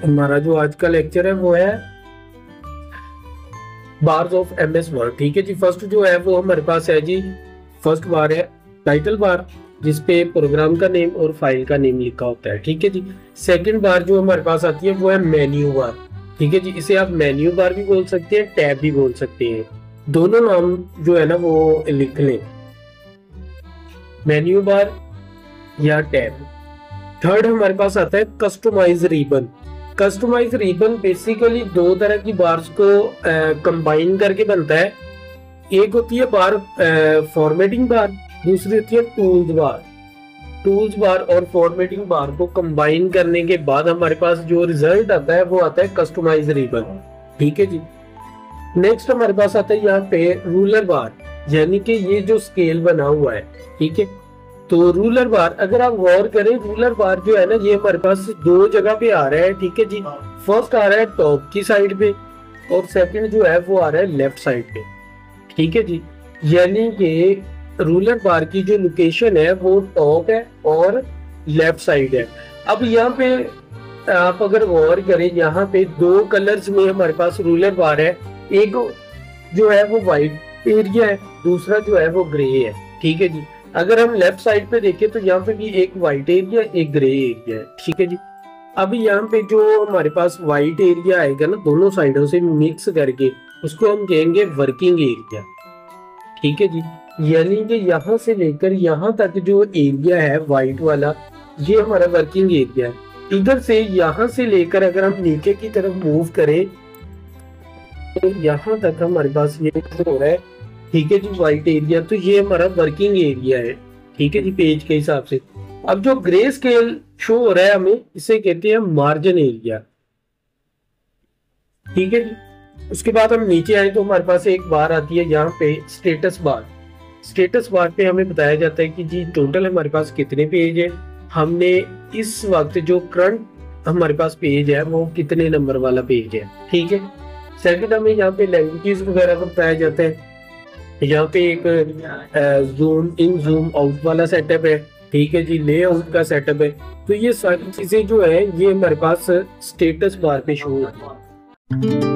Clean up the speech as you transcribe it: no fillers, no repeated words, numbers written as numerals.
हमारा जो आज का लेक्चर है वो है बार्स ऑफ एमएस वर्ड। ठीक है जी। फर्स्ट जो है वो हमारे पास है जी, फर्स्ट बार है टाइटल बार, जिसपे प्रोग्राम का नेम और फाइल का नेम लिखा होता है। ठीक है जी। सेकंड बार जो हमारे पास आती है वो है मेन्यू बार। ठीक है जी। इसे आप मेन्यू बार भी बोल सकते हैं, टैब भी बोल सकते हैं, दोनों नाम जो है ना वो लिख लें, मेन्यू बार या टैब। थर्ड हमारे पास आता है customize ribbon. Customize ribbon basically दो तरह की बार्स को कंबाइन करके बनता है। एक होती है बार फॉर्मेटिंग बार, दूसरी होती है टूल्स बार। टूल्स बार और फॉर्मेटिंग बार को कंबाइन करने के बाद हमारे पास जो रिजल्ट आता है वो आता है कस्टमाइज रिबन। ठीक है जी। नेक्स्ट हमारे पास आता है यहाँ पे रूलर बार, यानी कि ये जो स्केल बना हुआ है। ठीक है। तो रूलर बार अगर आप गौर करें, रूलर बार जो है ना ये हमारे पास दो जगह पे आ रहा है। ठीक है जी। फर्स्ट आ रहा है टॉप की साइड पे और सेकंड जो है वो आ रहा है लेफ्ट साइड पे। ठीक है जी। यानी कि रूलर बार की जो लोकेशन है वो टॉप है और लेफ्ट साइड है। अब यहाँ पे आप अगर गौर करें, यहाँ पे दो कलर्स में हमारे पास रूलर बार है। एक जो है वो व्हाइट एरिया है, दूसरा जो है वो ग्रे है। ठीक है जी। अगर हम लेफ्ट साइड पे देखें तो यहाँ पे भी एक व्हाइट एरिया एक ग्रे एरिया है। ठीक है जी। अब यहाँ पे जो हमारे पास व्हाइट एरिया आएगा ना दोनों साइडों से मिक्स करके, उसको हम कहेंगे वर्किंग एरिया। ठीक है जी। यानी कि यहाँ से लेकर यहाँ तक जो एरिया है व्हाइट वाला, ये हमारा वर्किंग एरिया है। इधर से यहाँ से लेकर अगर हम नीचे की तरफ मूव करें तो यहाँ तक हमारे पास ये हो रहा है। ठीक है जी, व्हाइट एरिया, तो ये हमारा वर्किंग एरिया है। ठीक है जी, पेज के हिसाब से। अब जो ग्रे स्केल शो हो रहा है हमें, इसे कहते हैं मार्जिन एरिया। ठीक है जी। उसके बाद हम नीचे आए तो हमारे पास एक बार आती है यहाँ पे स्टेटस बार। स्टेटस बार पे हमें बताया जाता है कि जी टोटल हमारे पास कितने पेज है, हमने इस वक्त जो करंट हमारे पास पेज है वो कितने नंबर वाला पेज है। ठीक है। सेकंड हमें यहाँ पे लैंग्वेजेस वगैरह को बताया जाता है। यहाँ पे एक जूम इन जूम आउट वाला सेटअप है। ठीक है जी। लेआउट का सेटअप है। तो ये सारी चीजें जो है ये हमारे पास स्टेटस बार पे शो होती है।